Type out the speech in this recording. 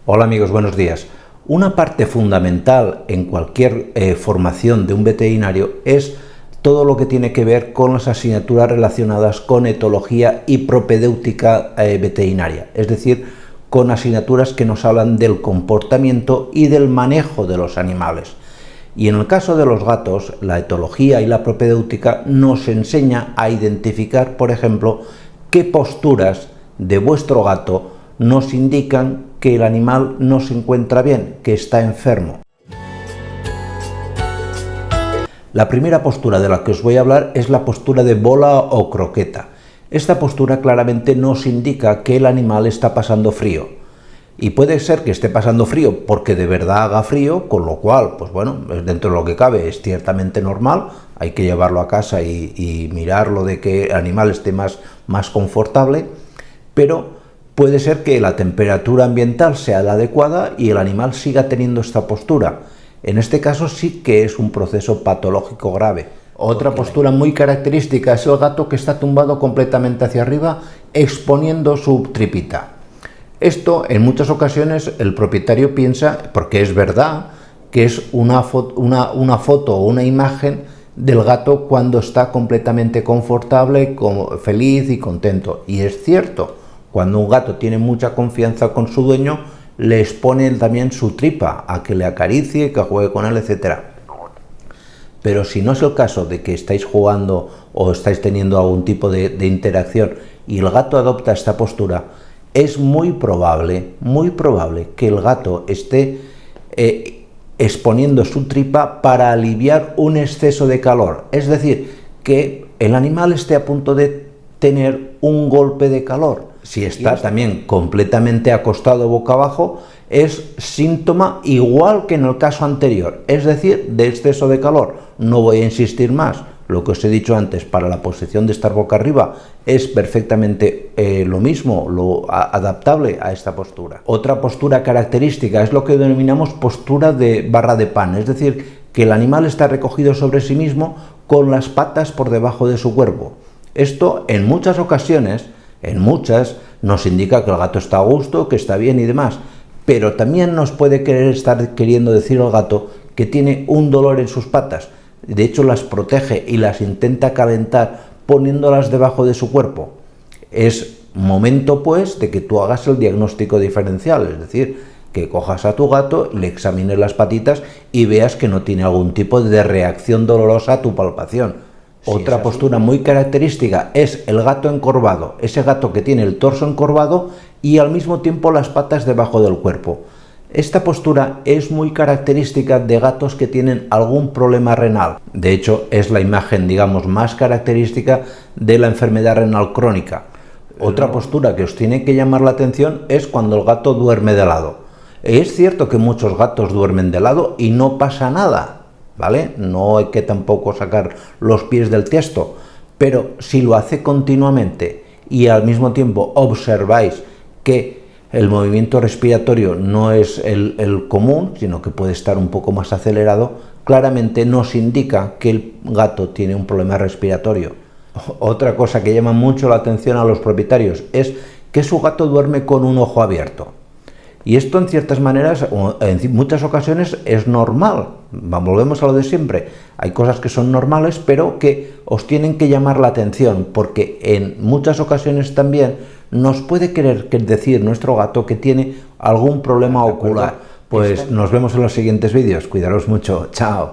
Hola amigos, buenos días. Una parte fundamental en cualquier formación de un veterinario es todo lo que tiene que ver con las asignaturas relacionadas con etología y propedéutica veterinaria, es decir, con asignaturas que nos hablan del comportamiento y del manejo de los animales. Y en el caso de los gatos, la etología y la propedéutica nos enseña a identificar, por ejemplo, qué posturas de vuestro gato nos indican que el animal no se encuentra bien, que está enfermo. La primera postura de la que os voy a hablar es la postura de bola o croqueta. Esta postura claramente nos indica que el animal está pasando frío. Y puede ser que esté pasando frío porque de verdad haga frío, con lo cual, pues bueno, dentro de lo que cabe es ciertamente normal, hay que llevarlo a casa y mirarlo de que el animal esté más confortable, pero puede ser que la temperatura ambiental sea la adecuada y el animal siga teniendo esta postura. En este caso sí que es un proceso patológico grave. Otra postura muy característica es el gato que está tumbado completamente hacia arriba, exponiendo su tripita. Esto en muchas ocasiones el propietario piensa, porque es verdad, que es una foto o una imagen del gato cuando está completamente confortable, feliz y contento. Y es cierto, cuando un gato tiene mucha confianza con su dueño, le expone también su tripa a que le acaricie, que juegue con él, etc. Pero si no es el caso de que estáis jugando o estáis teniendo algún tipo de interacción y el gato adopta esta postura, es muy probable que el gato esté exponiendo su tripa para aliviar un exceso de calor. Es decir, que el animal esté a punto de tener un golpe de calor. Si está también completamente acostado boca abajo, es síntoma igual que en el caso anterior, es decir, de exceso de calor. No voy a insistir más. Lo que os he dicho antes, para la posición de estar boca arriba es perfectamente lo mismo, adaptable a esta postura. Otra postura característica es lo que denominamos postura de barra de pan, es decir, que el animal está recogido sobre sí mismo con las patas por debajo de su cuerpo. Esto en muchas ocasiones, nos indica que el gato está a gusto, que está bien y demás, pero también nos puede estar queriendo decir el gato que tiene un dolor en sus patas. De hecho, las protege y las intenta calentar poniéndolas debajo de su cuerpo. Es momento, pues, de que tú hagas el diagnóstico diferencial, es decir, que cojas a tu gato, le examines las patitas y veas que no tiene algún tipo de reacción dolorosa a tu palpación. Otra postura muy característica es el gato encorvado, ese gato que tiene el torso encorvado y al mismo tiempo las patas debajo del cuerpo. Esta postura es muy característica de gatos que tienen algún problema renal. De hecho, es la imagen, digamos, más característica de la enfermedad renal crónica. Otra postura que os tiene que llamar la atención es cuando el gato duerme de lado. Es cierto que muchos gatos duermen de lado y no pasa nada, ¿vale? No hay que tampoco sacar los pies del tiesto, pero si lo hace continuamente y al mismo tiempo observáis que el movimiento respiratorio no es el común, sino que puede estar un poco más acelerado, claramente nos indica que el gato tiene un problema respiratorio. Otra cosa que llama mucho la atención a los propietarios es que su gato duerme con un ojo abierto. Y esto en ciertas maneras, en muchas ocasiones, es normal. Volvemos a lo de siempre. Hay cosas que son normales, pero que os tienen que llamar la atención, porque en muchas ocasiones también nos puede querer decir nuestro gato que tiene algún problema ocular. Pues nos vemos en los siguientes vídeos. Cuidaros mucho. Chao.